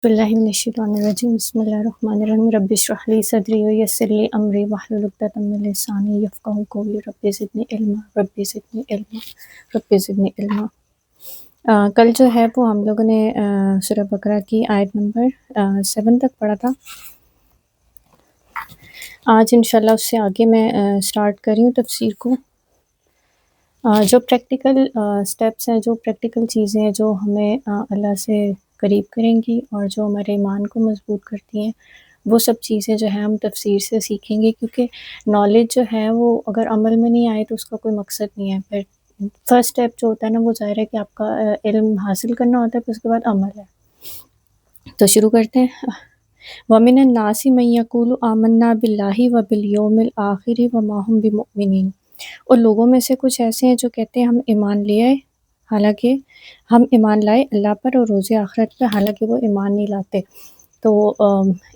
باللہ من الشیطان الرجیم بسم اللہ الرحمن الرحیم رب اشرح لی صدری ویسر لی امری واحلل عقدۃ من لسانی یفقہوا قولی رب زدنی علما رب زدنی علما رب زدنی علما۔ کل جو ہے وہ ہم لوگوں نے سورہ بقرہ کی آیت نمبر 7 تک پڑھا تھا۔ آج انشاءاللہ اس سے آگے میں سٹارٹ کر رہی ہوں تفسیر کو۔ جو پریکٹیکل سٹیپس ہیں، جو پریکٹیکل چیزیں ہیں جو ہمیں اللہ سے قریب کریں گی اور جو ہمارے ایمان کو مضبوط کرتی ہیں، وہ سب چیزیں جو ہیں ہم تفسیر سے سیکھیں گے، کیونکہ نالج جو ہے وہ اگر عمل میں نہیں آئے تو اس کا کوئی مقصد نہیں ہے۔ پھر فرسٹ سٹیپ جو ہوتا ہے نا وہ ظاہر ہے کہ آپ کا علم حاصل کرنا ہوتا ہے، پھر اس کے بعد عمل ہے۔ تو شروع کرتے ہیں۔ وَمِنَ النَّاسِ مَن يَقُولُ آمَنَّا بِاللَّهِ وَبِالْيَوْمِ الْآخِرِ وَمَا هُم بِمُؤْمِنِينَ، اور لوگوں میں سے کچھ ایسے ہیں جو کہتے ہیں ہم ایمان لے آئے، حالانکہ ہم ایمان لائے اللہ پر اور روز آخرت پہ، حالانکہ وہ ایمان نہیں لاتے۔ تو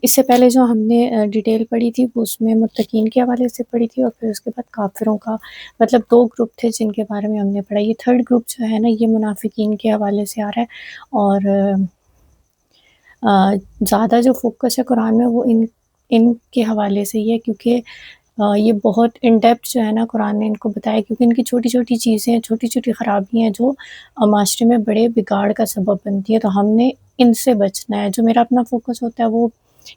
اس سے پہلے جو ہم نے ڈیٹیل پڑھی تھی وہ اس میں متقین کے حوالے سے پڑھی تھی، اور پھر اس کے بعد کافروں کا، مطلب دو گروپ تھے جن کے بارے میں ہم نے پڑھا۔ یہ تھرڈ گروپ جو ہے نا یہ منافقین کے حوالے سے آ رہا ہے، اور زیادہ جو فوکس ہے قرآن میں وہ ان کے حوالے سے ہی ہے، کیونکہ یہ بہت ان ڈیپتھ جو ہے نا قرآن نے ان کو بتایا، کیونکہ ان کی چھوٹی چھوٹی چیزیں، چھوٹی چھوٹی خرابیاں ہیں جو معاشرے میں بڑے بگاڑ کا سبب بنتی ہے۔ تو ہم نے ان سے بچنا ہے۔ جو میرا اپنا فوکس ہوتا ہے وہ،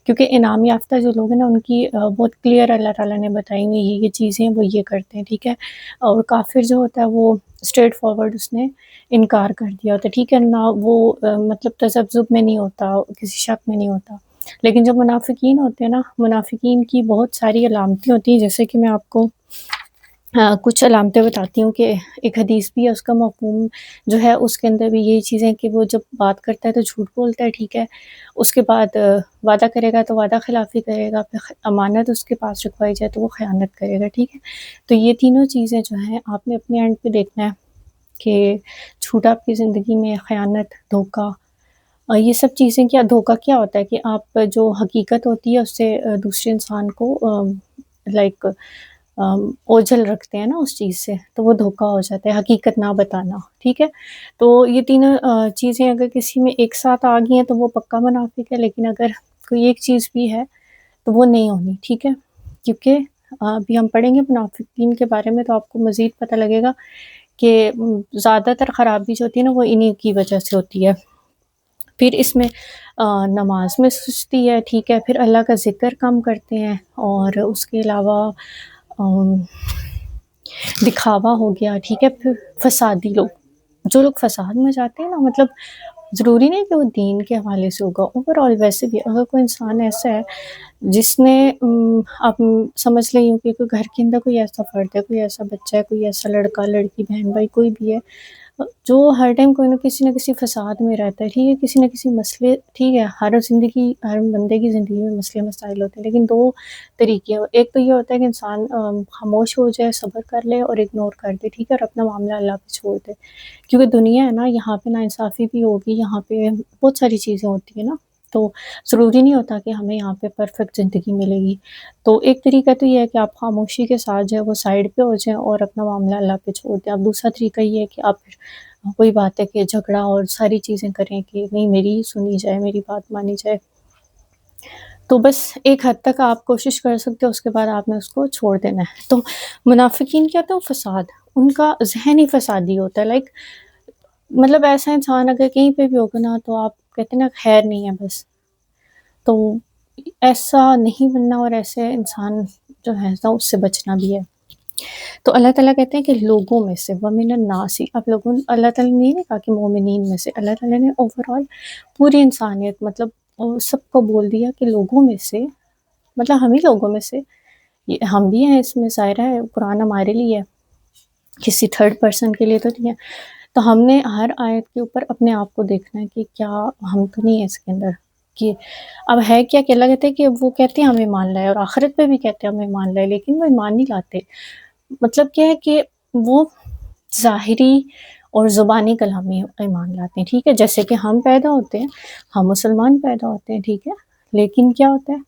کیونکہ انعام یافتہ جو لوگ ہیں نا ان کی بہت کلیئر اللہ تعالیٰ نے بتائی ہوئی یہ چیزیں وہ یہ کرتے ہیں، ٹھیک ہے۔ اور کافر جو ہوتا ہے وہ اسٹریٹ فارورڈ اس نے انکار کر دیا ہوتا ہے، ٹھیک ہے، نہ وہ مطلب تذبذب میں نہیں ہوتا، کسی شک میں نہیں ہوتا۔ لیکن جو منافقین ہوتے ہیں نا، منافقین کی بہت ساری علامتیں ہوتی ہیں، جیسے کہ میں آپ کو کچھ علامتیں بتاتی ہوں کہ ایک حدیث بھی ہے، اس کا مفہوم جو ہے اس کے اندر بھی یہی چیزیں کہ وہ جب بات کرتا ہے تو جھوٹ بولتا ہے، ٹھیک ہے، اس کے بعد وعدہ کرے گا تو وعدہ خلافی کرے گا، پھر امانت اس کے پاس رکھوائی جائے تو وہ خیانت کرے گا، ٹھیک ہے۔ تو یہ تینوں چیزیں جو ہیں آپ نے اپنے اینڈ پہ دیکھنا ہے کہ جھوٹ آپ کی زندگی میں، خیانت، دھوکہ، یہ سب چیزیں۔ کیا دھوکہ کیا ہوتا ہے کہ آپ جو حقیقت ہوتی ہے اس سے دوسرے انسان کو لائک اوجھل رکھتے ہیں نا اس چیز سے، تو وہ دھوکہ ہو جاتا ہے، حقیقت نہ بتانا، ٹھیک ہے۔ تو یہ تینوں چیزیں اگر کسی میں ایک ساتھ آ گئی ہیں تو وہ پکا منافق ہے، لیکن اگر کوئی ایک چیز بھی ہے تو وہ نہیں ہونی، ٹھیک ہے، کیونکہ ابھی ہم پڑھیں گے منافقین کے بارے میں تو آپ کو مزید پتہ لگے گا کہ زیادہ تر خرابی جو ہوتی ہے نا وہ انہی کی وجہ سے ہوتی ہے۔ پھر اس میں نماز میں سستی ہے، ٹھیک ہے، پھر اللہ کا ذکر کم کرتے ہیں، اور اس کے علاوہ دکھاوا ہو گیا، ٹھیک ہے، پھر فسادی لوگ، جو لوگ فساد میں جاتے ہیں نا، مطلب ضروری نہیں کہ وہ دین کے حوالے سے ہوگا، اوور آل ویسے بھی اگر کوئی انسان ایسا ہے جس نے آپ سمجھ لیں کہ کوئی گھر کے اندر کوئی ایسا فرد ہے، کوئی ایسا بچہ ہے، کوئی ایسا لڑکا لڑکی بہن بھائی کوئی بھی ہے جو ہر ٹائم کوئی نہ کسی فساد میں رہتا ہے، ٹھیک ہے، کسی نہ کسی مسئلے، ٹھیک ہے، ہر بندے کی زندگی میں مسئلے مسائل ہوتے ہیں، لیکن دو طریقے ہیں۔ ایک تو یہ ہوتا ہے کہ انسان خاموش ہو جائے، صبر کر لے اور اگنور کر دے، ٹھیک ہے، اور اپنا معاملہ اللہ پہ چھوڑ دے، کیونکہ دنیا ہے نا یہاں پہ ناانصافی بھی ہوگی، یہاں پہ بہت ساری چیزیں ہوتی ہیں نا، تو ضروری نہیں ہوتا کہ ہمیں یہاں پہ پرفیکٹ زندگی ملے گی۔ تو ایک طریقہ تو یہ ہے کہ آپ خاموشی کے ساتھ جو ہے وہ سائڈ پہ ہو جائیں اور اپنا معاملہ اللہ پہ چھوڑ دیں۔ اب دوسرا طریقہ یہ ہے کہ آپ کوئی بات ہے کہ جھگڑا اور ساری چیزیں کریں کہ نہیں میری سنی جائے، میری بات مانی جائے، تو بس ایک حد تک آپ کوشش کر سکتے ہو، اس کے بعد آپ نے اس کو چھوڑ دینا ہے۔ تو منافقین کیا ہوتا ہے؟ فساد، ان کا ذہن ہی فسادی ہوتا ہے، لائک مطلب ایسا انسان اگر کہیں پہ بھی ہوگا نا تو آپ کہتے ہیں نا خیر نہیں ہے بس، تو ایسا نہیں بننا، اور ایسے انسان جو ہے نا اس سے بچنا بھی ہے۔ تو اللہ تعالیٰ کہتے ہیں کہ لوگوں میں سے، وَمِنَ النَّاسِ، اب لوگوں، اللہ تعالیٰ نے نہیں کہا کہ مومنین میں سے، اللہ تعالیٰ نے اوور آل پوری انسانیت، مطلب سب کو بول دیا کہ لوگوں میں سے، مطلب ہم ہی لوگوں میں سے، یہ ہم بھی ہیں، اس میں ظاہرہ ہے قرآن ہمارے لیے ہے، کسی تھرڈ پرسن کے لیے تو نہیں ہے۔ تو ہم نے ہر آیت کے اوپر اپنے آپ کو دیکھنا ہے کہ کیا ہم تو نہیں ہے اس کے اندر، کہ اب ہے کیا کہ اللہ کہتے ہیں کہ وہ کہتے ہیں ہم ایمان لائے، اور آخرت پہ بھی کہتے ہیں ہم ایمان لائے، لیکن وہ ایمان نہیں لاتے۔ مطلب کیا ہے کہ وہ ظاہری اور زبانی کلامی ایمان لاتے ہیں، ٹھیک ہے، جیسے کہ ہم پیدا ہوتے ہیں، ہم مسلمان پیدا ہوتے ہیں، ٹھیک ہے، لیکن کیا ہوتا ہے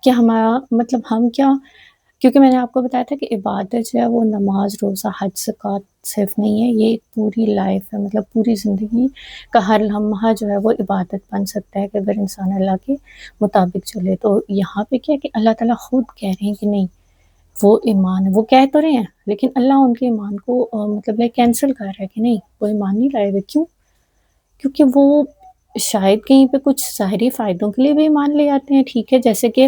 کہ ہمارا مطلب ہم کیا کیونکہ میں نے آپ کو بتایا تھا کہ عبادت جو ہے وہ نماز، روزہ، حج، زکوٰۃ صرف نہیں ہے، یہ ایک پوری لائف ہے، مطلب پوری زندگی کا ہر لمحہ جو ہے وہ عبادت بن سکتا ہے کہ اگر انسان اللہ کے مطابق چلے۔ تو یہاں پہ کیا کہ اللہ تعالیٰ خود کہہ رہے ہیں کہ نہیں، وہ ایمان، وہ کہہ تو رہے ہیں لیکن اللہ ان کے ایمان کو مطلب کینسل کر رہا ہے کہ نہیں، وہ ایمان نہیں لائے ہوئے۔ کیوں؟ کیونکہ وہ شاید کہیں پہ کچھ ظاہری فائدوں کے لیے بھی ایمان لے آتے ہیں، ٹھیک ہے، جیسے کہ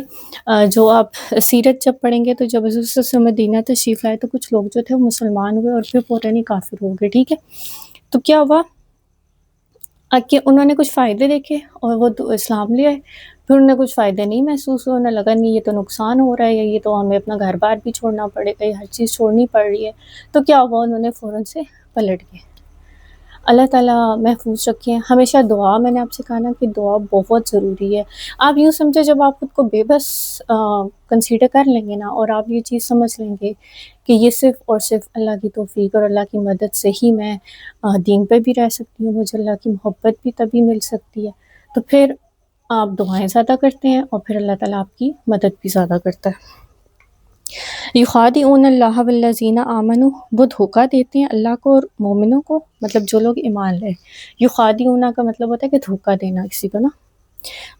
جو آپ سیرت جب پڑھیں گے تو جب حضور صلی اللہ علیہ وسلم مدینہ تشریف لائے تو کچھ لوگ جو تھے وہ مسلمان ہوئے اور پھر پورے کافر ہو گئے، ٹھیک ہے۔ تو کیا ہوا کہ انہوں نے کچھ فائدے دیکھے اور وہ تو اسلام لے آئے، پھر انہیں کچھ فائدے نہیں محسوس ہوئے، انہیں لگا نہیں یہ تو نقصان ہو رہا ہے، یا یہ تو ہمیں اپنا گھر بار بھی چھوڑنا پڑے گا، یہ ہر چیز چھوڑنی پڑ رہی ہے، تو کیا ہوا، انہوں نے فوراً سے پلٹ گئے۔ اللہ تعالیٰ محفوظ رکھیں۔ ہمیشہ دعا، میں نے آپ سے کہا نا کہ دعا بہت ضروری ہے۔ آپ یوں سمجھے جب آپ خود کو بے بس کنسیڈر کر لیں گے نا، اور آپ یہ چیز سمجھ لیں گے کہ یہ صرف اور صرف اللہ کی توفیق اور اللہ کی مدد سے ہی میں دین پہ بھی رہ سکتی ہوں، مجھے اللہ کی محبت بھی تبھی مل سکتی ہے، تو پھر آپ دعائیں زیادہ کرتے ہیں اور پھر اللہ تعالیٰ آپ کی مدد بھی زیادہ کرتا ہے۔ یخادعون اللہ والذین آمنوا، وہ دھوکہ دیتے ہیں اللہ کو اور مومنوں کو، مطلب جو لوگ ایمان لائے۔ یخادعون کا مطلب ہوتا ہے کہ دھوکہ دینا کسی کو نا۔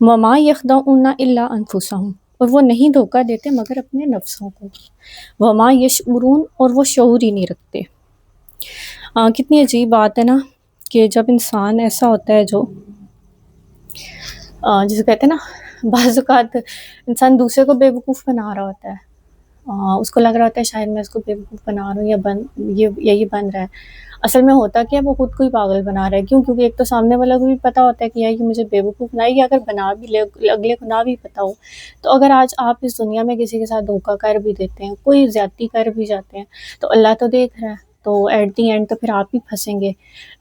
وما یخدعون الا انفسهم، اور وہ نہیں دھوکہ دیتے مگر اپنے نفسوں کو۔ وما یشعرون، اور وہ شعور ہی نہیں رکھتے۔ کتنی عجیب بات ہے نا کہ جب انسان ایسا ہوتا ہے جو جسے کہتے ہیں نا، بعض اوقات انسان دوسرے کو بے وقوف بنا رہا ہوتا ہے، اس کو لگ رہا ہوتا ہے شاید میں اس کو بے وقوف بنا رہا ہوں یا یہ بن رہا ہے، اصل میں ہوتا کیا ہے، وہ خود کو ہی پاگل بنا رہا ہے۔ کیوں؟ کیونکہ ایک تو سامنے والا کو بھی پتہ ہوتا ہے کہ یار یہ مجھے بے وقوف بنائے گی، اگر بنا بھی لے، اگلے کو نہ بھی پتہ ہو، تو اگر آج آپ اس دنیا میں کسی کے ساتھ دھوکہ کر بھی دیتے ہیں، کوئی زیادتی کر بھی جاتے ہیں، تو اللہ تو دیکھ رہا ہے، تو ایٹ دی اینڈ تو پھر آپ ہی پھنسیں گے۔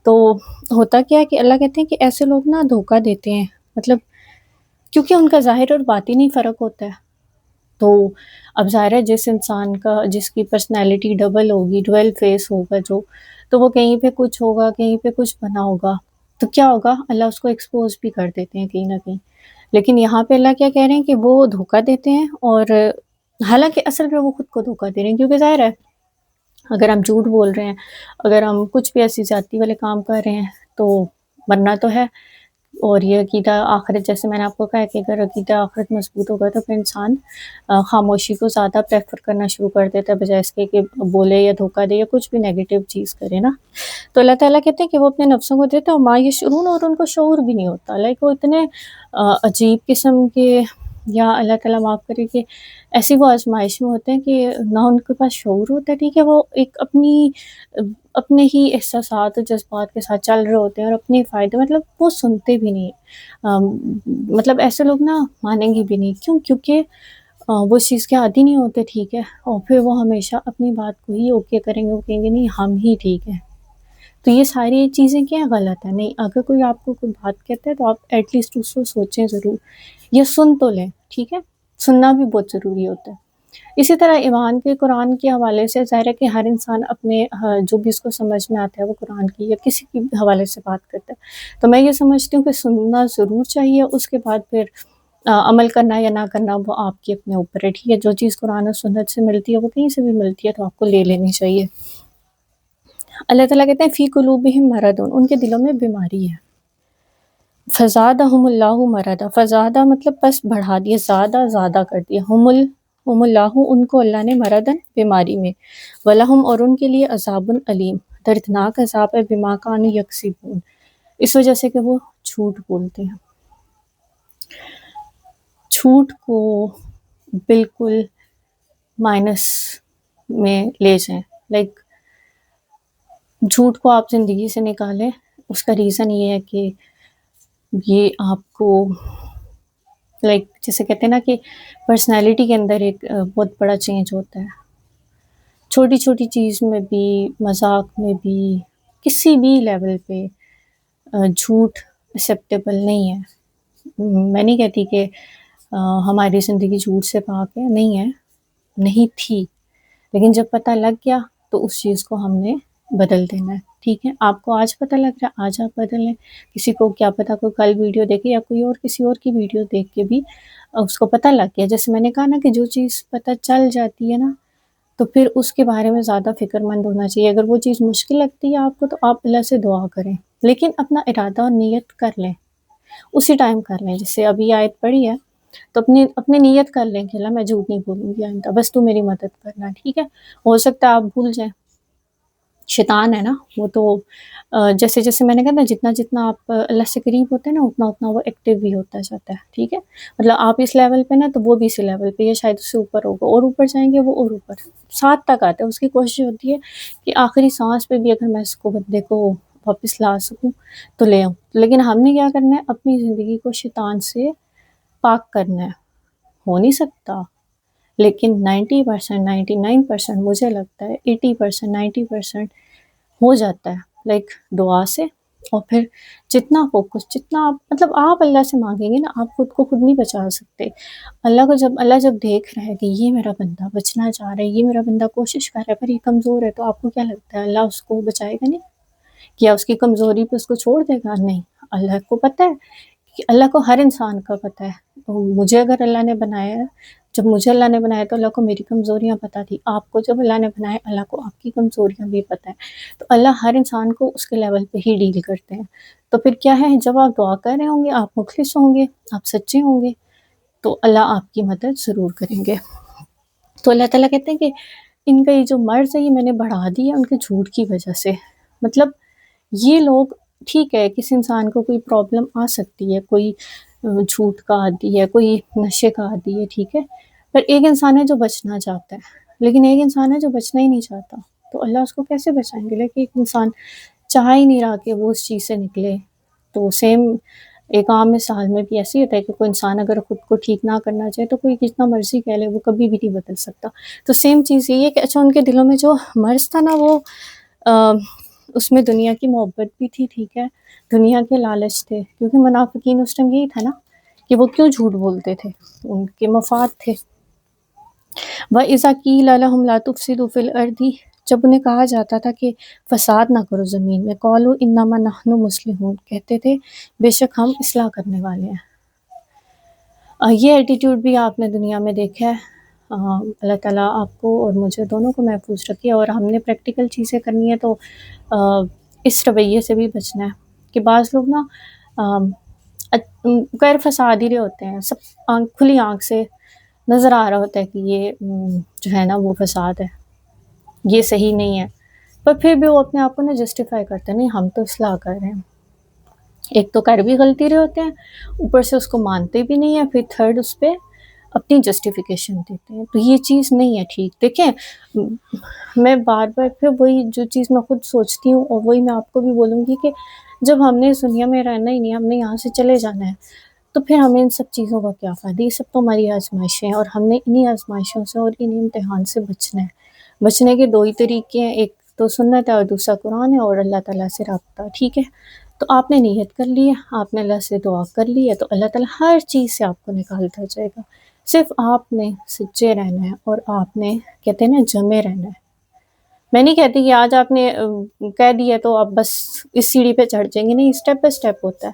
تو ہوتا کیا ہے کہ اللہ کہتے ہیں کہ ایسے لوگ نا دھوکہ دیتے ہیں، مطلب کیونکہ ان کا ظاہر اور باطنی فرق ہوتا ہے۔ تو اب ظاہر ہے جس انسان کا، جس کی پرسنالٹی ڈبل ہوگی، ڈویل فیس ہوگا جو، تو وہ کہیں پہ کچھ ہوگا، کہیں پہ کچھ بنا ہوگا، تو کیا ہوگا، اللہ اس کو ایکسپوز بھی کر دیتے ہیں کہیں نہ کہیں۔ لیکن یہاں پہ اللہ کیا کہہ رہے ہیں کہ وہ دھوکہ دیتے ہیں، اور حالانکہ اصل میں وہ خود کو دھوکہ دے رہے ہیں، کیونکہ ظاہر ہے اگر ہم جھوٹ بول رہے ہیں، اگر ہم کچھ بھی ایسی زیادتی والے کام کر رہے ہیں تو مرنا تو ہے۔ اور یہ عقیدہ آخرت، جیسے میں نے آپ کو کہا کہ اگر عقیدہ آخرت مضبوط ہوگا تو پھر انسان خاموشی کو زیادہ پریفر کرنا شروع کر دیتا ہے بجائے اس کے کہ بولے یا دھوکہ دے یا کچھ بھی نیگیٹو چیز کرے نا۔ تو اللہ تعالیٰ کہتے ہیں کہ وہ اپنے نفسوں کو دیتے ہیں، اور ما یشعرون، اور ان کو شعور بھی نہیں ہوتا۔ لائک وہ اتنے عجیب قسم کے، یا اللہ تعالیٰ معاف کرے کہ ایسی وہ آزمائش میں ہوتے ہیں کہ نہ ان کے پاس شعور ہوتا ہے، ٹھیک ہے، وہ ایک اپنے ہی احساسات اور جذبات کے ساتھ چل رہے ہوتے ہیں اور اپنے فائدے، مطلب وہ سنتے بھی نہیں، مطلب ایسے لوگ نا مانیں گے بھی نہیں۔ کیوں؟ کیونکہ وہ اس چیز کے عادی نہیں ہوتے، ٹھیک ہے، اور پھر وہ ہمیشہ اپنی بات کو ہی اوکے کریں گے، وہ کہیں گے نہیں ہم ہی ٹھیک ہیں۔ تو یہ ساری چیزیں کیا ہیں، غلط ہے۔ نہیں، اگر کوئی آپ کو کوئی بات کہتا ہے تو آپ ایٹ لیسٹ اس کو سوچیں ضرور، یا سن تو لیں، ٹھیک ہے، سننا بھی بہت ضروری ہوتا ہے۔ اسی طرح ایمان کے، قرآن کے حوالے سے ظاہر ہے کہ ہر انسان اپنے جو بھی اس کو سمجھ میں آتا ہے وہ قرآن کی یا کسی کی حوالے سے بات کرتا ہے، تو میں یہ سمجھتی ہوں کہ سننا ضرور چاہیے، اس کے بعد پھر عمل کرنا یا نہ کرنا وہ آپ کے اپنے اوپر ہے، ٹھیک ہے۔ جو چیز قرآن اور سنت سے ملتی ہے وہ کہیں سے بھی ملتی ہے تو آپ کو لے لینی چاہیے۔ اللہ تعالیٰ کہتے ہیں فی قلوبہم مرض، ان کے دلوں میں بیماری ہے۔ فزادہم اللہ مرضا، فزادہ مطلب بس بڑھا دیا، زیادہ کر دیا، ہم اللہ، ان کو اللہ نے مرضاً، بیماری میں، ولہم، اور ان کے لیے عذاب علیم، دردناک عذاب ہے، بما کانوا یکسبون، اس وجہ سے کہ وہ جھوٹ بولتے ہیں۔ جھوٹ کو بالکل مائنس میں لے جائیں، لائک جھوٹ کو آپ زندگی سے نکالیں۔ اس کا ریزن یہ ہے کہ یہ آپ کو لائک جیسے کہتے ہیں نا کہ پرسنالٹی کے اندر ایک بہت بڑا چینج ہوتا ہے، چھوٹی چھوٹی چیز میں بھی، مذاق میں بھی، کسی بھی لیول پہ جھوٹ ایکسیپٹیبل نہیں ہے۔ میں نہیں کہتی کہ ہماری زندگی جھوٹ سے پاک ہے، نہیں ہے، نہیں تھی، لیکن جب پتہ لگ گیا تو اس چیز کو ہم نے بدل دینا ہے، ٹھیک ہے۔ آپ کو آج پتہ لگ رہا ہے، آج آپ بدل لیں، کسی کو کیا پتہ کوئی کل ویڈیو دیکھے یا کوئی اور کسی اور کی ویڈیو دیکھ کے بھی اس کو پتہ لگ گیا. جیسے میں نے کہا نا کہ جو چیز پتہ چل جاتی ہے نا تو پھر اس کے بارے میں زیادہ فکر مند ہونا چاہیے. اگر وہ چیز مشکل لگتی ہے آپ کو تو آپ اللہ سے دعا کریں، لیکن اپنا ارادہ اور نیت کر لیں، اسی ٹائم کر لیں. جیسے ابھی آیت پڑھی ہے تو اپنی نیت کر لیں کہ اللہ میں جھوٹ نہیں بولوں گی آئندہ، بس تو میری مدد کرنا. ٹھیک ہے، ہو سکتا ہے آپ بھول جائیں، شیطان ہے نا وہ تو جیسے جیسے میں نے کہا نا جتنا جتنا آپ اللہ سے قریب ہوتے ہیں نا اتنا اتنا وہ ایکٹیو بھی ہوتا جاتا ہے. ٹھیک ہے، مطلب آپ اس لیول پہ نا تو وہ بھی اسی لیول پہ، یا شاید اس سے اوپر ہوگا، اور اوپر جائیں گے وہ اور اوپر، ساتھ تک آتا ہے. اس کی کوشش ہوتی ہے کہ آخری سانس پہ بھی اگر میں اس کو بندے کو واپس لا سکوں تو لے آؤں. لیکن ہم نے کیا کرنا ہے، اپنی زندگی کو شیطان سے پاک کرنا ہے. ہو نہیں سکتا، لیکن 90%، 99% مجھے لگتا ہے 80%، 90% ہو جاتا ہے. لائک دعا سے، اور پھر جتنا فوکس، جتنا آپ مطلب آپ اللہ سے مانگیں گے نا، آپ خود کو خود نہیں بچا سکتے. اللہ جب دیکھ رہا ہے کہ یہ میرا بندہ بچنا چاہ رہا ہے، یہ میرا بندہ کوشش کر رہا ہے پر یہ کمزور ہے، تو آپ کو کیا لگتا ہے اللہ اس کو بچائے گا نہیں؟ کیا اس کی کمزوری پہ اس کو چھوڑ دے گا؟ نہیں. اللہ کو پتہ ہے کہ اللہ کو ہر انسان کا پتہ ہے. تو مجھے اگر اللہ نے بنایا ہے، جب مجھے اللہ نے بنایا تو اللہ کو میری کمزوریاں پتہ تھی. آپ کو جب اللہ نے بنایا اللہ کو آپ کی کمزوریاں بھی پتہ ہے. تو اللہ ہر انسان کو اس کے لیول پہ ہی ڈیل کرتے ہیں. تو پھر کیا ہے، جب آپ دعا کر رہے ہوں گے، آپ مخلص ہوں گے، آپ سچے ہوں گے، تو اللہ آپ کی مدد ضرور کریں گے. تو اللہ تعالیٰ کہتے ہیں کہ ان کا یہ جو مرض ہے یہ میں نے بڑھا دی ہے ان کے جھوٹ کی وجہ سے. مطلب یہ لوگ، ٹھیک ہے کسی انسان کو کوئی پرابلم آ سکتی ہے، کوئی جھوٹ کا عادی ہے، کوئی نشے کا عادی ہے، ٹھیک ہے، پر ایک انسان ہے جو بچنا چاہتا ہے، لیکن ایک انسان ہے جو بچنا ہی نہیں چاہتا. تو اللہ اس کو کیسے بچائیں گے؟ لیکن ایک انسان چاہ ہی نہیں رہا کہ وہ اس چیز سے نکلے. تو سیم ایک عام مثال میں بھی ایسے ہی ہوتا ہے کہ کوئی انسان اگر خود کو ٹھیک نہ کرنا چاہے تو کوئی جتنا مرضی کہہ لے وہ کبھی بھی نہیں بدل سکتا. تو سیم چیز یہی ہے کہ اچھا ان کے دلوں میں جو مرض تھا نا وہ اس میں دنیا کی محبت بھی تھی، ٹھیک ہے، دنیا کے لالچ تھے، کیونکہ منافقین اس ٹائم یہی تھا نا کہ وہ کیوں جھوٹ بولتے تھے، ان کے مفاد تھے. وَإِذَا قِيلَ لَهُمْ لَا تُفْسِدُوا فِي الْأَرْضِ، جب انہیں کہا جاتا تھا کہ فساد نہ کرو زمین میں، قَالُوا إِنَّمَا نَحْنُ مُصْلِحُونَ، کہتے تھے بے شک ہم اصلاح کرنے والے ہیں. یہ ایٹیٹیوڈ بھی آپ نے دنیا میں دیکھا ہے. اللہ تعالیٰ آپ کو اور مجھے دونوں کو محفوظ رکھے. اور ہم نے پریکٹیکل چیزیں کرنی ہے تو اس رویے سے بھی بچنا ہے کہ بعض لوگ نا غیر فساد ہی رہے ہوتے ہیں، سب کھلی آنکھ سے نظر آ رہا ہوتا ہے کہ یہ جو ہے نا وہ فساد ہے، یہ صحیح نہیں ہے، پر پھر بھی وہ اپنے آپ کو نا جسٹیفائی کرتے ہیں، نہیں ہم تو اصلاح کر رہے ہیں. ایک تو کر بھی غلطی رہے ہوتے ہیں، اوپر سے اس کو مانتے بھی نہیں ہیں، پھر تھرڈ اس پہ اپنی جسٹیفیکیشن دیتے ہیں. تو یہ چیز نہیں ہے ٹھیک. دیکھیں میں بار بار پھر وہی جو چیز میں خود سوچتی ہوں اور وہی میں آپ کو بھی بولوں گی کہ جب ہم نے اس دنیا میں رہنا ہی نہیں، ہم نے یہاں سے چلے جانا ہے، تو پھر ہمیں ان سب چیزوں کا کیا فائدہ؟ یہ سب تو ہماری آزمائشیں ہیں، اور ہم نے انہی آزمائشوں سے اور انہی امتحان سے بچنا ہے. بچنے کے دو ہی طریقے ہیں، ایک تو سنت ہے اور دوسرا قرآن ہے اور اللہ تعالیٰ سے رابطہ. ٹھیک ہے، تو آپ نے نیت کر لی ہے، آپ نے اللہ سے دعا کر لی ہے، تو اللہ تعالیٰ ہر چیز سے آپ کو نکالتا جائے گا. صرف آپ نے سچے رہنا ہے اور آپ نے کہتے ہیں نا جمے رہنا ہے. میں نہیں کہتی کہ آج آپ نے کہہ دیا تو آپ بس اس سیڑھی پہ چڑھ جائیں گے، نہیں، اسٹیپ بائی اسٹیپ ہوتا ہے.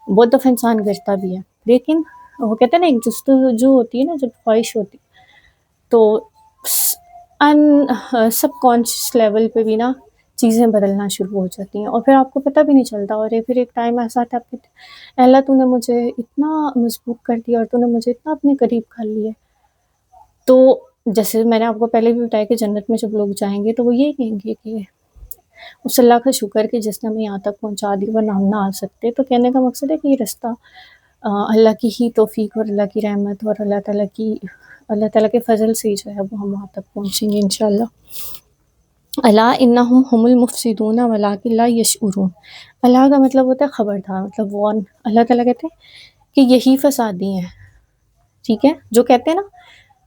بہت دفعہ انسان گرتا بھی ہے، لیکن وہ کہتے ہیں نا ایک جستجو ہوتی ہے نا، جب خواہش ہوتی تو سب کانشیس لیول پہ بھی نا چیزیں بدلنا شروع ہو جاتی ہیں، اور پھر آپ کو پتہ بھی نہیں چلتا. اور پھر ایک ٹائم ایسا آتا ہے آپ کہتے ہیں اے اللہ تو نے مجھے اتنا مضبوط کر دیا اور تو نے مجھے اتنا اپنے قریب کر لیا. تو جیسے میں نے آپ کو پہلے بھی بتایا کہ جنت میں جب لوگ جائیں گے تو وہ یہی کہیں گے کہ اس اللہ کا شکر کہ جس نے ہمیں یہاں تک پہنچا دی ورنہ ہم نہ آ سکتے. تو کہنے کا مقصد ہے کہ یہ رستہ اللہ کی ہی توفیق اور اللہ کی رحمت اور اللہ تعالیٰ کے فضل سے ہی جو ہے وہ ہم وہاں تک پہنچیں گے انشاءاللہ. الا انہم هم المفسدون ولکن لا یشعرون. اللہ کا مطلب ہوتا ہے خبردار، مطلب وارن. اللہ تعالیٰ کہتے ہیں کہ یہی فسادی ہیں، ٹھیک ہے، جو کہتے ہیں نا،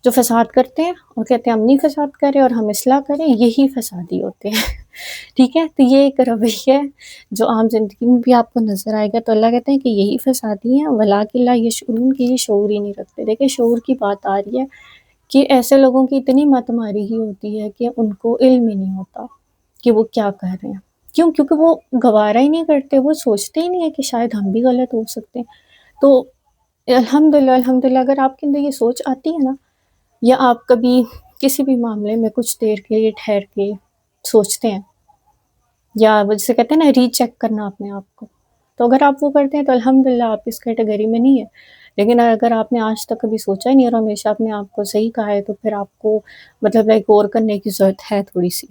جو فساد کرتے ہیں اور کہتے ہیں ہم نہیں فساد کریں اور ہم اصلاح کریں، یہی فسادی ہوتے ہیں. ٹھیک ہے، تو یہ ایک رویہ ہے جو عام زندگی میں بھی آپ کو نظر آئے گا. تو اللہ کہتے ہیں کہ یہی فسادی ہیں، ولکن لا یشعرون، کہ یہ شعور ہی نہیں رکھتے. دیکھیں شعور کی بات آ رہی ہے کہ ایسے لوگوں کی اتنی مت ماری ہی ہوتی ہے کہ ان کو علم ہی نہیں ہوتا کہ وہ کیا کر رہے ہیں. کیوں؟ کیونکہ وہ گوارا ہی نہیں کرتے، وہ سوچتے ہی نہیں ہے کہ شاید ہم بھی غلط ہو سکتے ہیں. تو الحمدللہ اگر آپ کے اندر یہ سوچ آتی ہے نا، یا آپ کبھی کسی بھی معاملے میں کچھ دیر کے لیے ٹھہر کے سوچتے ہیں، یا وہ جسے کہتے ہیں نا ری چیک کرنا اپنے آپ کو، تو اگر آپ وہ کرتے ہیں تو الحمدللہ آپ اس کیٹیگری میں نہیں ہے. لیکن اگر آپ نے آج تک کبھی سوچا ہی نہیں اور ہمیشہ اپنے آپ کو صحیح کہا ہے، تو پھر آپ کو مطلب ایک غور کرنے کی ضرورت ہے تھوڑی سی.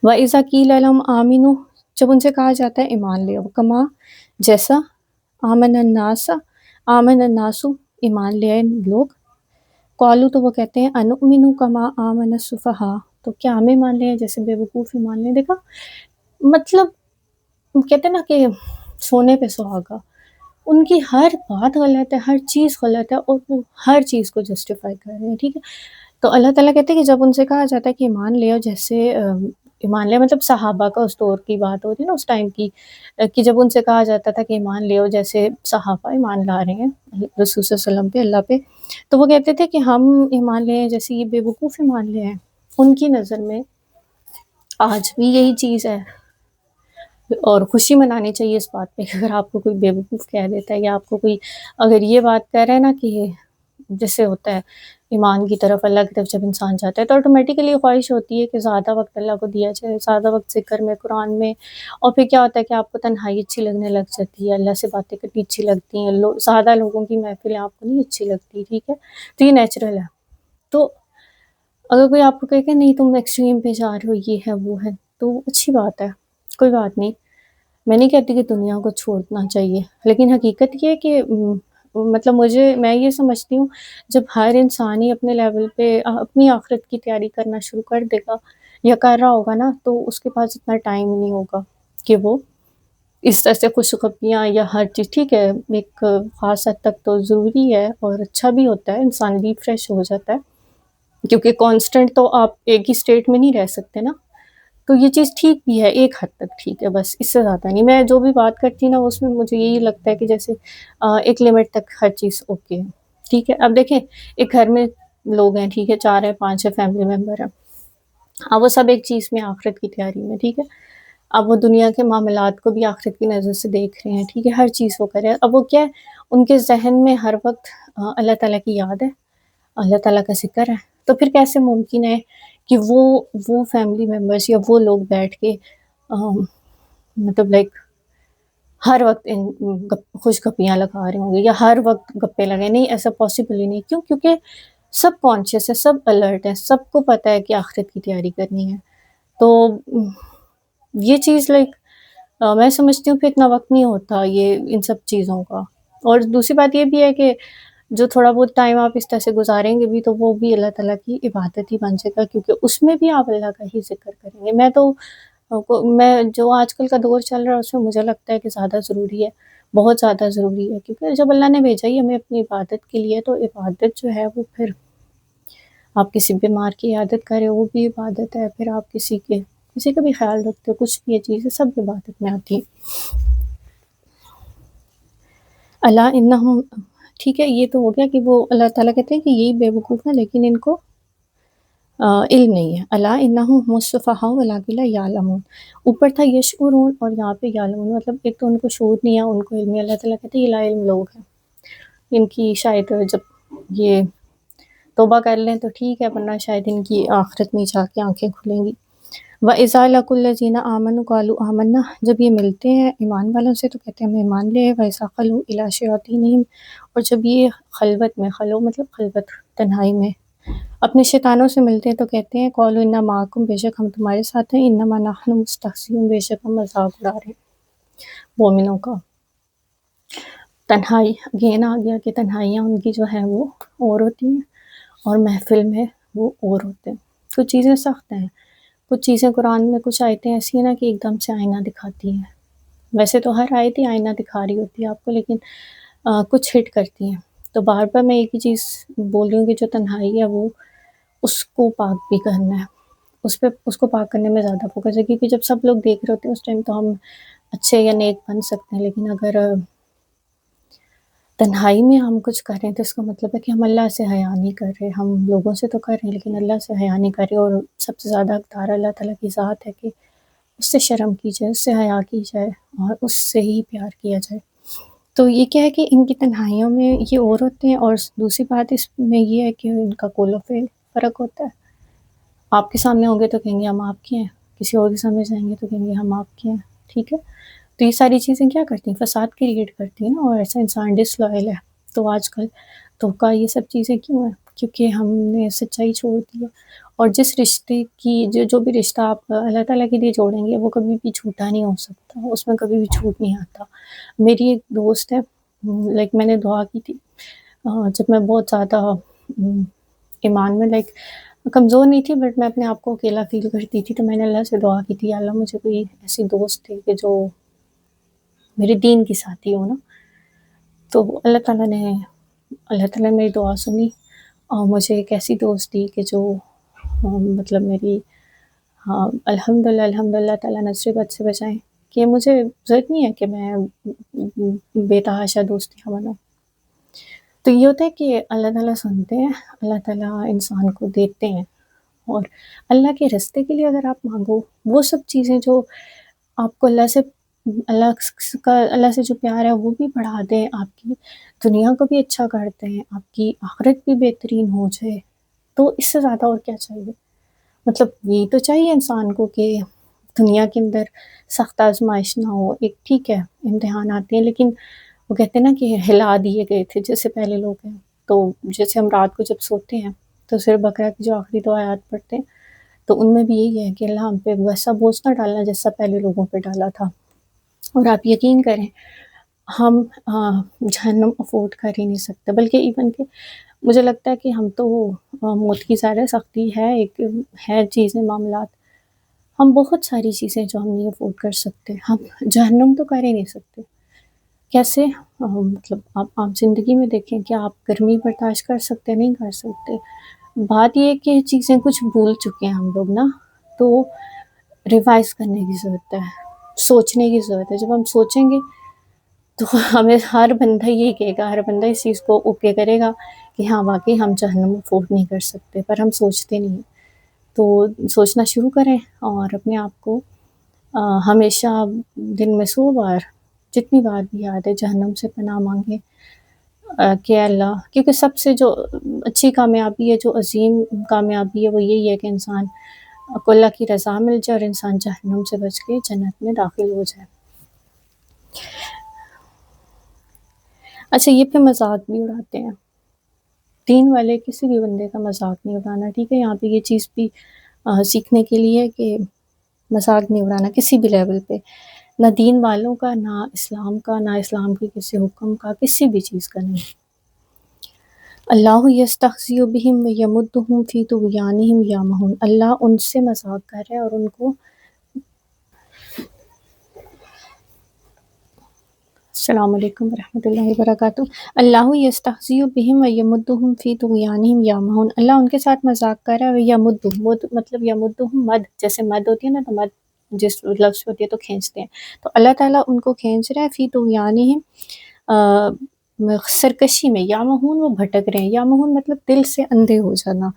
وَإِذَا قِيلَ لَهُمْ آمِنُوا، جب ان سے کہا جاتا ہے ایمان لے آؤ، کما جیسا آمن الناس ایمان لے آئے لوگ، قالوا تو وہ کہتے ہیں انؤمن کما آمن السفہاء، تو کیا ہمیں مان لیں جیسے بے وقوف ایمان لیں. دیکھا مطلب کہتے ہیں نا کہ سونے پہ سہاگا، ان کی ہر بات غلط ہے، ہر چیز غلط ہے، اور وہ ہر چیز کو جسٹیفائی کر رہے ہیں. ٹھیک ہے، تو اللہ تعالیٰ کہتے ہیں کہ جب ان سے کہا جاتا ہے کہ ایمان لے آؤ، جیسے ایمان لے مطلب صحابہ کا اس دور کی بات ہوتی ہے نا اس ٹائم کی، کہ جب ان سے کہا جاتا تھا کہ ایمان لے آؤ، جیسے صحابہ ایمان لا رہے ہیں رسول صلی اللہ علیہ وسلم پہ، اللہ پہ، تو وہ کہتے تھے کہ ہم ایمان لے ہیں جیسے یہ بے وقوف ایمان لے ہیں. ان کی نظر میں آج بھی یہی چیز ہے، اور خوشی منانی چاہیے اس بات پہ کہ اگر آپ کو کوئی بے وقوف کہہ دیتا ہے، یا آپ کو کوئی اگر یہ بات کہہ رہا ہے نا کہ یہ جیسے ہوتا ہے ایمان کی طرف، اللہ کی طرف جب انسان جاتا ہے تو آٹومیٹیکلی یہ خواہش ہوتی ہے کہ زیادہ وقت اللہ کو دیا جائے، زیادہ وقت ذکر میں، قرآن میں. اور پھر کیا ہوتا ہے کہ آپ کو تنہائی اچھی لگنے لگ جاتی ہے، اللہ سے باتیں کرنی اچھی لگتی ہیں، زیادہ لوگوں کی محفلیں آپ کو نہیں اچھی لگتی. ٹھیک ہے، تو یہ نیچرل ہے. تو اگر کوئی آپ کو کہے کہ نہیں تم ایکسٹریم پہ جا رہے ہو، یہ ہے وہ ہے، تو اچھی بات ہے، کوئی بات نہیں. میں نہیں کہتی کہ دنیا کو چھوڑنا چاہیے، لیکن حقیقت یہ ہے کہ مطلب میں یہ سمجھتی ہوں جب ہر انسان ہی اپنے لیول پہ اپنی آخرت کی تیاری کرنا شروع کر دے گا یا کر رہا ہوگا نا، تو اس کے پاس اتنا ٹائم نہیں ہوگا کہ وہ اس طرح سے خوشخبریاں یا ہر چیز. ٹھیک ہے، ایک خاص حد تک تو ضروری ہے اور اچھا بھی ہوتا ہے، انسان ریفریش ہو جاتا ہے، کیونکہ کانسٹنٹ تو آپ ایک ہی اسٹیٹ میں نہیں رہ سکتے نا. تو یہ چیز ٹھیک بھی ہے، ایک حد تک ٹھیک ہے، بس اس سے زیادہ نہیں. میں جو بھی بات کرتی ہوں نا اس میں مجھے یہی لگتا ہے کہ جیسے ایک لمٹ تک ہر چیز اوکے ہے. ٹھیک ہے، اب دیکھیں ایک گھر میں لوگ ہیں، ٹھیک ہے، 4 ہے 5 ہے فیملی ممبر ہیں، اب وہ سب ایک چیز میں آخرت کی تیاری میں. ٹھیک ہے، اب وہ دنیا کے معاملات کو بھی آخرت کی نظر سے دیکھ رہے ہیں. ٹھیک ہے، ہر چیز وہ کر رہے ہیں. اب وہ کیا ہے، ان کے ذہن میں ہر وقت اللہ تعالیٰ کی یاد ہے، اللہ تعالیٰ کا ذکر ہے. تو پھر کیسے ممکن ہے کہ وہ فیملی ممبرس یا وہ لوگ بیٹھ کے مطلب لائک ہر وقت خوش گپیاں لگا رہے ہوں گے یا ہر وقت گپے لگے؟ نہیں، ایسا پاسبل ہی نہیں. کیوں؟ کیونکہ سب کانشیس ہے، سب الرٹ ہے، سب کو پتہ ہے کہ آخرت کی تیاری کرنی ہے. تو یہ چیز لائک میں سمجھتی ہوں پھر اتنا وقت نہیں ہوتا یہ ان سب چیزوں کا. اور دوسری بات یہ بھی ہے کہ جو تھوڑا بہت ٹائم آپ اس طرح سے گزاریں گے بھی تو وہ بھی اللہ تعالیٰ کی عبادت ہی بن جائے گا، کیونکہ اس میں بھی آپ اللہ کا ہی ذکر کریں گے. میں جو آج کل کا دور چل رہا ہے اس میں مجھے لگتا ہے کہ زیادہ ضروری ہے، بہت زیادہ ضروری ہے، کیونکہ جب اللہ نے بھیجا ہی ہمیں اپنی عبادت کے لیے، تو عبادت جو ہے وہ پھر آپ کسی بیمار کی عیادت کریں وہ بھی عبادت ہے، پھر آپ کسی کا بھی خیال رکھتے ہو، کچھ بھی یہ چیزیں سب عبادت میں آتی ہیں. اللہ انہم، ٹھیک ہے، یہ تو ہو گیا کہ وہ اللہ تعالیٰ کہتے ہیں کہ یہی بے وقوف ہیں لیکن ان کو علم نہیں ہے. اللہ انہم هم السفہاء ولکن لا یعلمون، اوپر تھا یشعرون اور یہاں پہ یعلمون، مطلب ایک تو ان کو شعور نہیں ہے، ان کو علم نہیں. اللہ تعالیٰ کہتے ہیں یہ لا علم لوگ ہیں، ان کی شاید جب یہ توبہ کر لیں تو ٹھیک ہے، ورنہ شاید ان کی آخرت میں جا کے آنکھیں کھلیں گی. وَإِذَا لَقُوا الَّذِينَ آمَنُوا قَالُوا آمَنَّا، جب یہ ملتے ہیں ایمان والوں سے تو کہتے ہیں ہم ایمان لے. وَإِذَا خَلُوا إِلَىٰ شَيَاطِينِهِمْ، اور جب یہ خلوت میں، خلو مطلب خلوت تنہائی میں اپنے شیطانوں سے ملتے ہیں تو کہتے ہیں قَالُوا إِنَّا مَعَكُمْ، بے شک ہم تمہارے ساتھ ہیں، إِنَّمَا نَحْنُ مُسْتَهْزِئُونَ، بے شک ہم مذاق اڑا رہے ہیں مومنوں کا. تنہائی اگین آ گیا کہ تنہائیاں ان کی جو ہے وہ اور ہوتی ہیں اور محفل میں وہ اور ہوتے ہیں. کچھ چیزیں سخت ہیں، کچھ چیزیں قرآن میں کچھ آیتیں ایسی ہیں نا کہ ایک دم سے آئینہ دکھاتی ہیں. ویسے تو ہر آیت ہی آئینہ دکھا رہی ہوتی ہے آپ کو، لیکن کچھ ہٹ کرتی ہیں. تو بار بار میں ایک ہی چیز بول رہی ہوں کہ جو تنہائی ہے وہ اس کو پاک بھی کرنا ہے، اس کو پاک کرنے میں زیادہ فوکس ہے، کیونکہ جب سب لوگ دیکھ رہے ہوتے ہیں اس ٹائم تو ہم اچھے یا نیک بن سکتے ہیں. لیکن اگر تنہائی میں ہم کچھ کر رہے ہیں تو اس کا مطلب ہے کہ ہم اللہ سے حیا نہیں کر رہے. ہم لوگوں سے تو کر رہے ہیں لیکن اللہ سے حیا نہیں کر رہے. اور سب سے زیادہ حقدار اللہ تعالیٰ کی ذات ہے کہ اس سے شرم کی جائے، اس سے حیا کی جائے اور اس سے ہی پیار کیا جائے. تو یہ کیا ہے کہ ان کی تنہائیوں میں یہ اور ہوتے ہیں، اور دوسری بات اس میں یہ ہے کہ ان کا قول و فعل فرق ہوتا ہے. آپ کے سامنے ہوں گے تو کہیں گے ہم آپ کے ہیں، کسی اور کے سامنے جائیں گے تو کہیں گے ہم آپ کے ہیں. ٹھیک ہے، تو یہ ساری چیزیں کیا کرتی ہیں؟ فساد کریٹ کرتی ہیں نا، اور ایسا انسان ڈس لائل ہے. تو آج کل دھوکہ یہ سب چیزیں کیوں ہیں؟ کیونکہ ہم نے سچائی چھوڑ دی ہے. اور جس رشتے کی جو بھی رشتہ آپ اللہ تعالیٰ کے لیے جوڑیں گے وہ کبھی بھی جھوٹا نہیں ہو سکتا، اس میں کبھی بھی جھوٹ نہیں آتا. میری ایک دوست ہے، لائک میں نے دعا کی تھی جب میں بہت زیادہ ایمان میں لائک کمزور نہیں تھی، بٹ میں اپنے آپ کو اکیلا فیل کرتی تھی، تو میں نے اللہ سے دعا کی تھی، اللہ مجھے کوئی ایسی دوست تھی کہ جو میرے دین کی ساتھی ہو نا. تو اللہ تعالیٰ نے میری دعا سنی، اور مجھے ایک ایسی دوست دی کہ جو مطلب میری الحمد للہ تعالیٰ نظر بد سے بچائیں، کہ مجھے ضرورت نہیں ہے کہ میں بے تحاشا دوستیاں بناؤں. تو یہ ہوتا ہے کہ اللہ تعالیٰ سنتے ہیں، اللہ تعالیٰ انسان کو دیتے ہیں، اور اللہ کے راستے کے لیے اگر آپ مانگو وہ سب چیزیں جو آپ کو اللہ سے جو پیار ہے وہ بھی بڑھا دیں، آپ کی دنیا کو بھی اچھا کرتے ہیں، آپ کی آخرت بھی بہترین ہو جائے، تو اس سے زیادہ اور کیا چاہیے؟ مطلب یہی تو چاہیے انسان کو کہ دنیا کے اندر سخت آزمائش نہ ہو. ایک ٹھیک ہے امتحان آتے ہیں، لیکن وہ کہتے ہیں نا کہ ہلا دیے گئے تھے جیسے پہلے لوگ ہیں. تو جیسے ہم رات کو جب سوتے ہیں تو صرف بقرہ کی جو آخری 2 آیات پڑھتے ہیں، تو ان میں بھی یہی ہے کہ اللہ ہم پہ ویسا بوجھ نہ ڈالنا جیسا پہلے لوگوں پہ ڈالا تھا. اور آپ یقین کریں ہم جہنم افورڈ کر ہی نہیں سکتے، بلکہ ایون کہ مجھے لگتا ہے کہ ہم تو موت کی زیادہ سختی ہے، ایک ہے چیزیں معاملات، ہم بہت ساری چیزیں جو ہم نہیں افورڈ کر سکتے، ہم جہنم تو کر ہی نہیں سکتے. کیسے؟ مطلب آپ زندگی میں دیکھیں کہ آپ گرمی برداشت کر سکتے؟ نہیں کر سکتے. بات یہ ہے کہ چیزیں کچھ بھول چکے ہیں ہم لوگ نا، تو ریوائز کرنے کی ضرورت ہے، سوچنے کی ضرورت ہے. جب ہم سوچیں گے تو ہمیں ہر بندہ یہ کہے گا، ہر بندہ اس چیز کو اوکے کرے گا کہ ہاں واقعی ہم جہنم افورڈ نہیں کر سکتے، پر ہم سوچتے نہیں. تو سوچنا شروع کریں، اور اپنے آپ کو ہمیشہ دن میں 100 بار جتنی بار بھی یاد ہے جہنم سے پناہ مانگیں کہ اللہ، کیونکہ سب سے جو اچھی کامیابی ہے، جو عظیم کامیابی ہے، وہ یہی ہے کہ انسان کو اللہ کی رضا مل جائے اور انسان جہنم سے بچ کے جنت میں داخل ہو جائے. اچھا، یہ پہ مذاق بھی اڑاتے ہیں دین والے، کسی بھی بندے کا مذاق نہیں اڑانا. ٹھیک ہے، یہاں پہ یہ چیز بھی سیکھنے کے لیے ہے کہ مذاق نہیں اڑانا کسی بھی لیول پہ، نہ دین والوں کا، نہ اسلام کا، نہ اسلام کے کسی حکم کا، کسی بھی چیز کا نہیں. اللہ یستہزئ بہم ویمدہم فی طغیانہم یعمہون، اللہ ان سے مذاق کر رہا ہے اور ان کو السلام علیکم ورحمۃ اللہ وبرکاتہ. اللہ یستہزئ بہم ویمدہم فی طغیانہم یعمہون، اللہ ان کے ساتھ مذاق کر رہا ہے. ویمدہم، مطلب یمدہم مد، جیسے مد ہوتی ہے نا، تو مد جس لفظ ہوتی ہے تو کھینچتے ہیں، تو اللہ تعالیٰ ان کو کھینچ رہا ہے فی طغیانہم، سرکشی میں. یامہون، وہ بھٹک رہے ہیں. یامہون مطلب دل سے اندھے ہو جانا،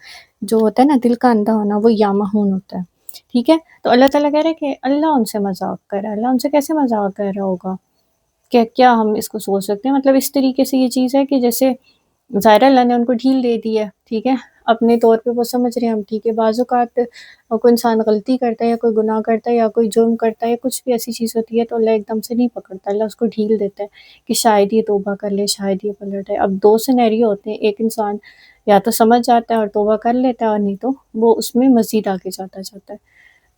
جو ہوتا ہے نا دل کا اندھا ہونا، وہ یامہون ہوتا ہے. ٹھیک ہے، تو اللہ تعالیٰ کہہ رہے ہیں کہ اللہ ان سے مذاق کر رہا ہے. اللہ ان سے کیسے مذاق کر رہا ہوگا؟ کیا ہم اس کو سوچ سکتے ہیں؟ مطلب اس طریقے سے یہ چیز ہے کہ جیسے ظاہر اللہ نے ان کو ڈھیل دے دی ہے. ٹھیک ہے، اپنے طور پہ وہ سمجھ رہے ہیں ہم ٹھیک ہے. بعض اوقات کوئی انسان غلطی کرتا ہے یا کوئی گناہ کرتا ہے یا کوئی جرم کرتا ہے یا کچھ بھی ایسی چیز ہوتی ہے، تو اللہ ایک دم سے نہیں پکڑتا، اللہ اس کو ڈھیل دیتا ہے کہ شاید یہ توبہ کر لے، شاید یہ پلٹ ہے. اب 2 سینیریو ہوتے ہیں، ایک انسان یا تو سمجھ جاتا ہے اور توبہ کر لیتا ہے، اور نہیں تو وہ اس میں مزید آگے جاتا ہے.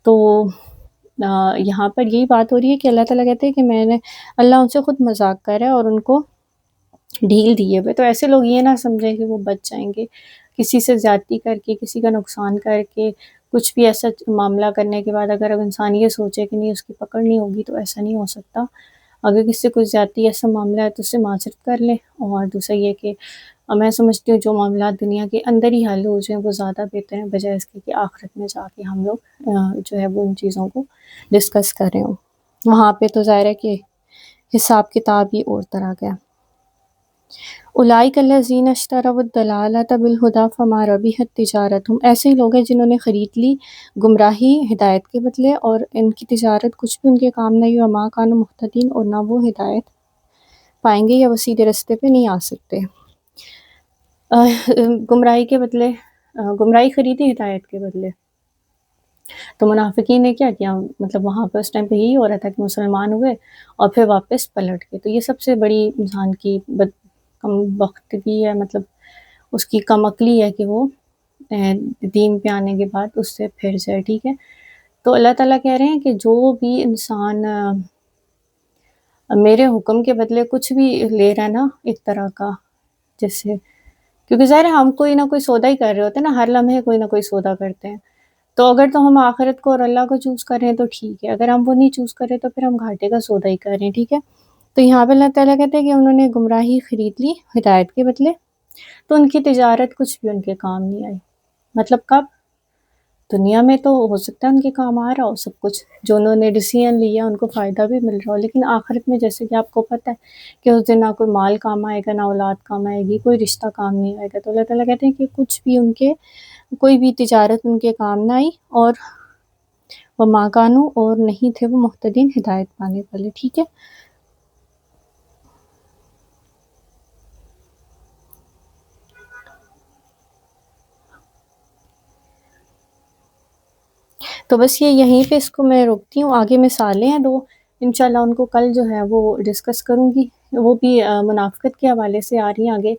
تو یہاں پر یہی بات ہو رہی ہے کہ اللہ تعالیٰ کہتے ہیں کہ اللہ ان سے خود مذاق کر رہا ہے اور ان کو ڈھیل دیے ہوئے. تو ایسے لوگ یہ نہ سمجھیں کہ وہ بچ جائیں گے کسی سے زیادتی کر کے، کسی کا نقصان کر کے، کچھ بھی ایسا معاملہ کرنے کے بعد اگر انسان یہ سوچے کہ نہیں اس کی پکڑ نہیں ہوگی، تو ایسا نہیں ہو سکتا. اگر کسی سے کوئی زیادتی ایسا معاملہ ہے تو اس سے معذرت کر لیں. اور دوسرا یہ کہ میں سمجھتی ہوں جو معاملات دنیا کے اندر ہی حل ہو جائیں وہ زیادہ بہتر ہیں، بجائے اس کے کہ آخرت میں جا کے ہم لوگ جو ہے وہ ان چیزوں کو ڈسکس کر رہے ہوں. وہاں پہ تو ظاہر ہے کہ حساب کتاب ہی اور طرح کا. اولئک الذین اشتروا الضلالۃ بالہدی فما ربحت تجارتہم، ایسے ہی لوگ ہیں جنہوں نے خرید لی گمراہی ہدایت کے بدلے، اور ان کی تجارت کچھ بھی ان کے کام نہیں. وما کانوا مہتدین، اور نہ وہ ہدایت پائیں گے یا وہ سیدھے رستے پہ نہیں آ سکتے۔ گمراہی کے بدلے گمراہی خریدی ہدایت کے بدلے۔ تو منافقین نے کیا کیا، مطلب وہاں پہ اس ٹائم پہ یہی ہو رہا تھا کہ مسلمان ہوئے اور پھر واپس پلٹ گئے۔ تو یہ سب سے بڑی انسان کی کم بختگی ہے، مطلب اس کی کم عقلی ہے کہ وہ دین پہ آنے کے بعد اس سے پھر جائے، ٹھیک ہے۔ تو اللہ تعالیٰ کہہ رہے ہیں کہ جو بھی انسان میرے حکم کے بدلے کچھ بھی لے رہا ہے نا ایک طرح کا، جیسے کیونکہ ظاہر ہے ہم کوئی نہ کوئی سودا ہی کر رہے ہوتے ہیں نا، ہر لمحے کوئی نہ کوئی سودا کرتے ہیں۔ تو اگر تو ہم آخرت کو اور اللہ کو چوز کر رہے ہیں تو ٹھیک ہے، اگر ہم وہ نہیں چوز کر رہے تو پھر ہم گھاٹے کا سودا ہی کر رہے ہیں، ٹھیک ہے۔ تو یہاں پہ اللہ تعالیٰ کہتے ہیں کہ انہوں نے گمراہی خرید لی ہدایت کے بدلے، تو ان کی تجارت کچھ بھی ان کے کام نہیں آئی۔ مطلب کب؟ دنیا میں تو ہو سکتا ہے ان کے کام آ رہا ہو سب کچھ، جو انہوں نے ڈیسیژن لیا ان کو فائدہ بھی مل رہا ہو، لیکن آخرت میں جیسے کہ آپ کو پتہ ہے کہ اس دن نہ کوئی مال کام آئے گا، نہ اولاد کام آئے گی، کوئی رشتہ کام نہیں آئے گا۔ تو اللہ تعالیٰ کہتے ہیں کہ کچھ بھی ان کے کوئی بھی تجارت ان کے کام نہ آئی، اور وما کانوا، اور نہیں تھے وہ مہتدین ہدایت پانے والے، ٹھیک ہے۔ تو بس یہ یہیں پہ اس کو میں روکتی ہوں، آگے مثالیں ہیں دو، انشاءاللہ ان کو کل جو ہے وہ ڈسکس کروں گی، وہ بھی منافقت کے حوالے سے آ رہی ہیں آگے،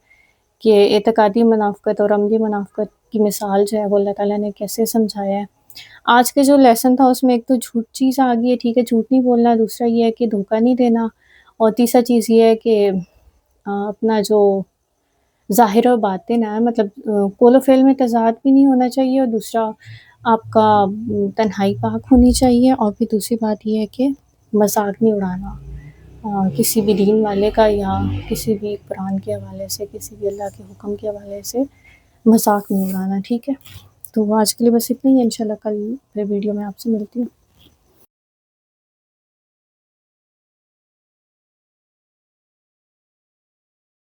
کہ اعتقادی منافقت اور عملی منافقت کی مثال جو ہے وہ اللہ تعالیٰ نے کیسے سمجھایا ہے۔ آج کے جو لیسن تھا اس میں ایک تو جھوٹ چیز آ گئی ہے، ٹھیک ہے، جھوٹ نہیں بولنا، دوسرا یہ ہے کہ دھوکہ نہیں دینا، اور تیسرا چیز یہ ہے کہ اپنا جو ظاہر و باطن ہے، مطلب قول و فعل میں تضاد بھی نہیں ہونا چاہیے، اور دوسرا آپ کا تنہائی پاک ہونی چاہیے، اور پھر دوسری بات یہ ہے کہ مذاق نہیں اڑانا کسی بھی دین والے کا، یا کسی بھی قرآن کے حوالے سے، کسی بھی اللہ کے حکم کے حوالے سے مذاق نہیں اڑانا، ٹھیک ہے۔ تو آج کے لیے بس اتنا ہی، انشاءاللہ کل پھر ویڈیو میں آپ سے ملتی ہوں۔